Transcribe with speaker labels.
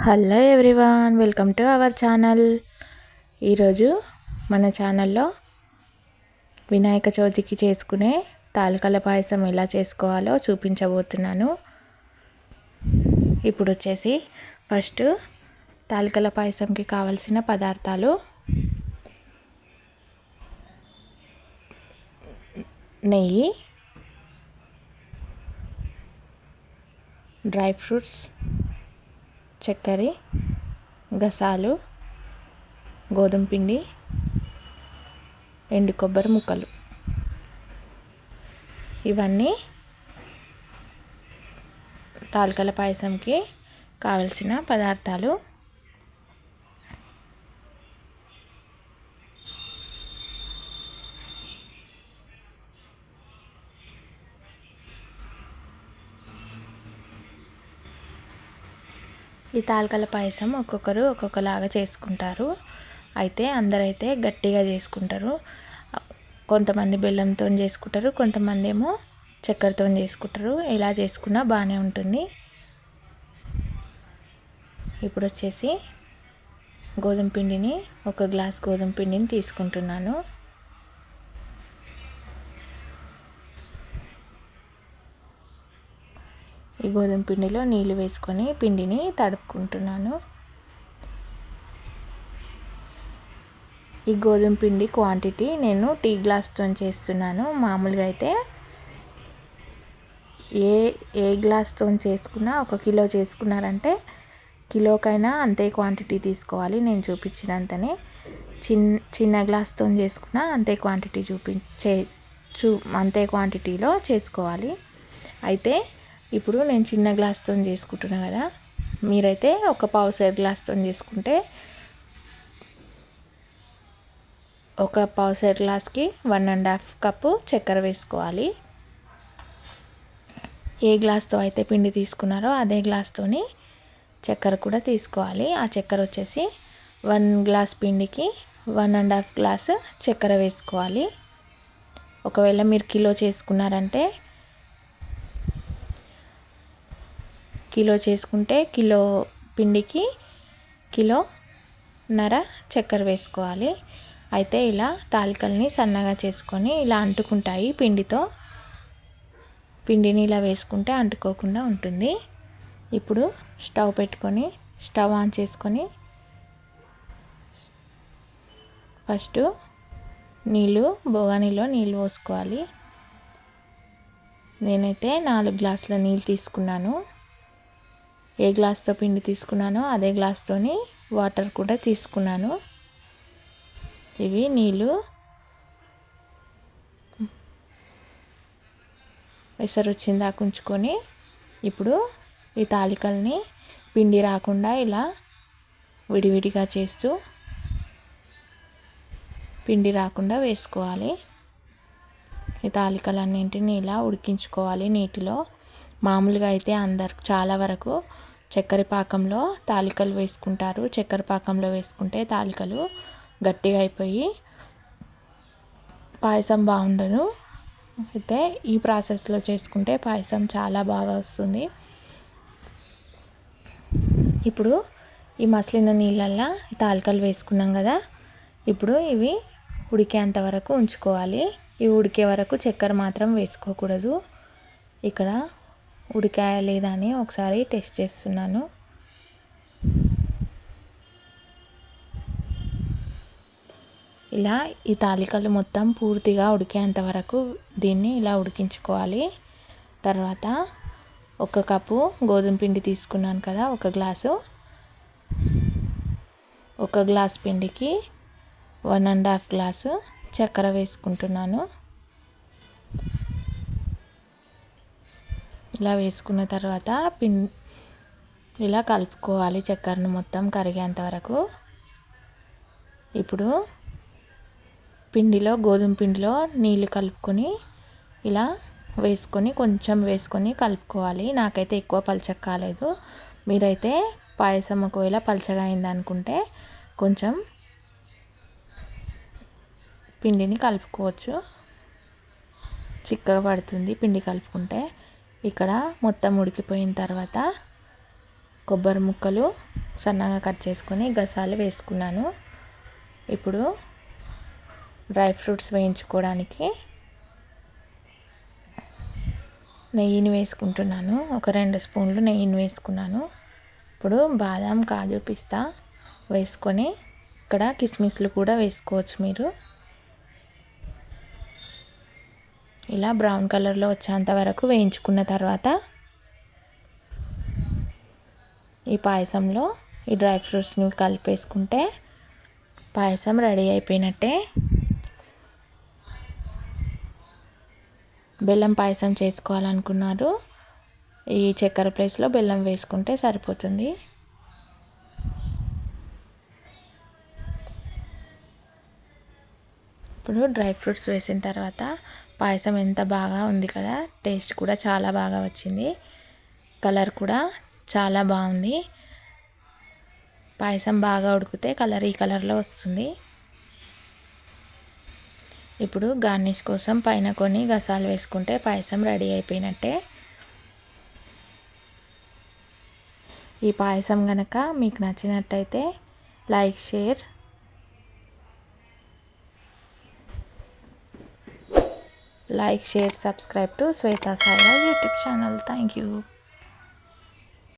Speaker 1: Hello everyone, welcome to our channel. ఈరోజు మన ఛానల్లో వినాయక చవితికి చేసుకునే తాలికల పాయసం ఎలా చేసుకోవాలో చూపించబోతున్నాను. ఇప్పుడు వచ్చేసి ఫస్ట్ తాలికల పాయసంకి కావలసిన పదార్థాలు: నెయ్యి, డ్రై ఫ్రూట్స్, చక్కెర, గసాలు, గోధుమ పిండి, ఎండు కొబ్బరి ముక్కలు. ఇవన్నీ తాలికల పాయసంకి కావలసిన పదార్థాలు. ఈ తాలికల పాయసం ఒక్కొక్కరు ఒక్కొక్కలాగా చేసుకుంటారు. అయితే అందరైతే గట్టిగా చేసుకుంటారు. కొంతమంది బెల్లంతో చేసుకుంటారు, కొంతమంది ఏమో చక్కెరతో చేసుకుంటారు. ఎలా చేసుకున్నా బాగానే ఉంటుంది. ఇప్పుడు వచ్చేసి గోధుమ పిండిని, ఒక గ్లాస్ గోధుమ పిండిని తీసుకుంటున్నాను. ఈ గోధుమ పిండిలో నీళ్ళు వేసుకొని పిండిని తడుపుకుంటున్నాను. ఈ గోధుమ పిండి క్వాంటిటీ నేను టీ గ్లాస్తో చేస్తున్నాను. మామూలుగా అయితే ఏ గ్లాస్తో చేసుకున్నా, 1 కిలో చేసుకున్నారంటే కిలోకైనా అంతే క్వాంటిటీ తీసుకోవాలి. నేను చూపించినంతనే. చిన్న గ్లాస్తో చేసుకున్నా అంతే క్వాంటిటీ అంతే క్వాంటిటీలో చేసుకోవాలి. అయితే ఇప్పుడు నేను చిన్న గ్లాస్తో చేసుకుంటున్నాను కదా, మీరైతే ఒక పావుసేరు గ్లాస్తో చేసుకుంటే ఒక పావుసేరు గ్లాస్కి 1.5 కప్పు చక్కెర వేసుకోవాలి. ఏ గ్లాస్తో అయితే పిండి తీసుకున్నారో అదే గ్లాస్తోని చక్కెర కూడా తీసుకోవాలి. ఆ చక్కెర వచ్చేసి 1 గ్లాస్ పిండికి 1.5 గ్లాసు చక్కెర వేసుకోవాలి. ఒకవేళ మీరు కిలో చేసుకున్నారంటే కిలో పిండికి 1.5 కిలో చక్కెర వేసుకోవాలి. అయితే ఇలా తాలికల్ని సన్నగా చేసుకొని ఇలా అంటుకుంటాయి. పిండిని ఇలా వేసుకుంటే అంటుకోకుండా ఉంటుంది. ఇప్పుడు స్టవ్ ఆన్ చేసుకొని ఫస్ట్ బోగానీలో నీళ్ళు పోసుకోవాలి. నేనైతే 4 గ్లాసుల నీళ్ళు తీసుకున్నాను. ఏ గ్లాస్తో పిండి తీసుకున్నానో అదే గ్లాస్తోని వాటర్ కూడా తీసుకున్నాను. ఇవి నీళ్ళు ఎసరు వచ్చిందాక ఉంచుకొని ఇప్పుడు ఈ తాలికల్ని పిండి రాకుండా ఇలా విడివిడిగా చేస్తూ పిండి రాకుండా వేసుకోవాలి. ఈ తాలికలన్నింటినీ ఇలా ఉడికించుకోవాలి నీటిలో. మామూలుగా అయితే చాలా వరకు చక్కెర పాకంలో తాలికలు వేసుకుంటారు. చక్కెర పాకంలో వేసుకుంటే తాలికలు గట్టిగా అయిపోయి పాయసం బాగుండదు. అయితే ఈ ప్రాసెస్లో చేసుకుంటే పాయసం చాలా బాగా వస్తుంది. ఇప్పుడు ఈ మసిలిన నీళ్ళల్లో తాలికలు వేసుకున్నాం కదా, ఇప్పుడు ఇవి ఉడికేంత వరకు ఉంచుకోవాలి. ఇవి ఉడికే వరకు చక్కెర మాత్రం వేసుకోకూడదు. ఇక్కడ ఉడికాయా లేదా అని ఒకసారి టెస్ట్ చేస్తున్నాను. ఇలా ఈ తాలికలు మొత్తం పూర్తిగా ఉడికేంత వరకు దీన్ని ఇలా ఉడికించుకోవాలి. తర్వాత 1 కప్పు గోధుమ పిండి తీసుకున్నాను కదా, 1 గ్లాసు. 1 గ్లాస్ పిండికి 1.5 గ్లాసు చక్కెర వేసుకుంటున్నాను. ఇలా వేసుకున్న తర్వాత ఇలా కలుపుకోవాలి చక్కెరను మొత్తం కరిగేంత వరకు. ఇప్పుడు గోధుమ పిండిలో నీళ్ళు కలుపుకొని ఇలా కొంచెం వేసుకొని కలుపుకోవాలి. నాకైతే ఎక్కువ పలచగా కాలేదు. మీరైతే పాయసం ఒకవేళ పలచగా అయిందనుకుంటే కొంచెం పిండిని కలుపుకోవచ్చు, చిక్కగా పడుతుంది పిండి కలుపుకుంటే. ఇక్కడ మొత్తం ఉడికిపోయిన తర్వాత కొబ్బరి ముక్కలు సన్నగా కట్ చేసుకొని గసాలు వేసుకున్నాను. ఇప్పుడు డ్రై ఫ్రూట్స్ వేయించుకోవడానికి నెయ్యిని వేసుకుంటున్నాను. ఒక 2 స్పూన్లు నెయ్యిని వేసుకున్నాను. ఇప్పుడు బాదం, కాజు, పిస్తా వేసుకొని ఇక్కడ కిస్మిస్లు కూడా వేసుకోవచ్చు మీరు. ఇలా బ్రౌన్ కలర్లో వచ్చేంత వరకు వేయించుకున్న తర్వాత ఈ పాయసంలో ఈ డ్రై ఫ్రూట్స్ని కలిపేసుకుంటే పాయసం రెడీ అయిపోయినట్టే. బెల్లం పాయసం చేసుకోవాలనుకున్నారు, ఈ చక్కెర ప్లేస్లో బెల్లం వేసుకుంటే సరిపోతుంది. ఇప్పుడు డ్రై ఫ్రూట్స్ వేసిన తర్వాత పాయసం ఎంత బాగా ఉంది కదా, టేస్ట్ కూడా చాలా బాగా వచ్చింది, కలర్ కూడా చాలా బాగుంది. పాయసం బాగా ఉడికితే కలర్ ఈ కలర్లో వస్తుంది. ఇప్పుడు గార్నిష్ కోసం పైన కొన్ని గసాలు వేసుకుంటే పాయసం రెడీ అయిపోయినట్టే. ఈ పాయసం కనుక మీకు నచ్చినట్టయితే like, share, subscribe to Sweta Sairaj YouTube channel. Thank you.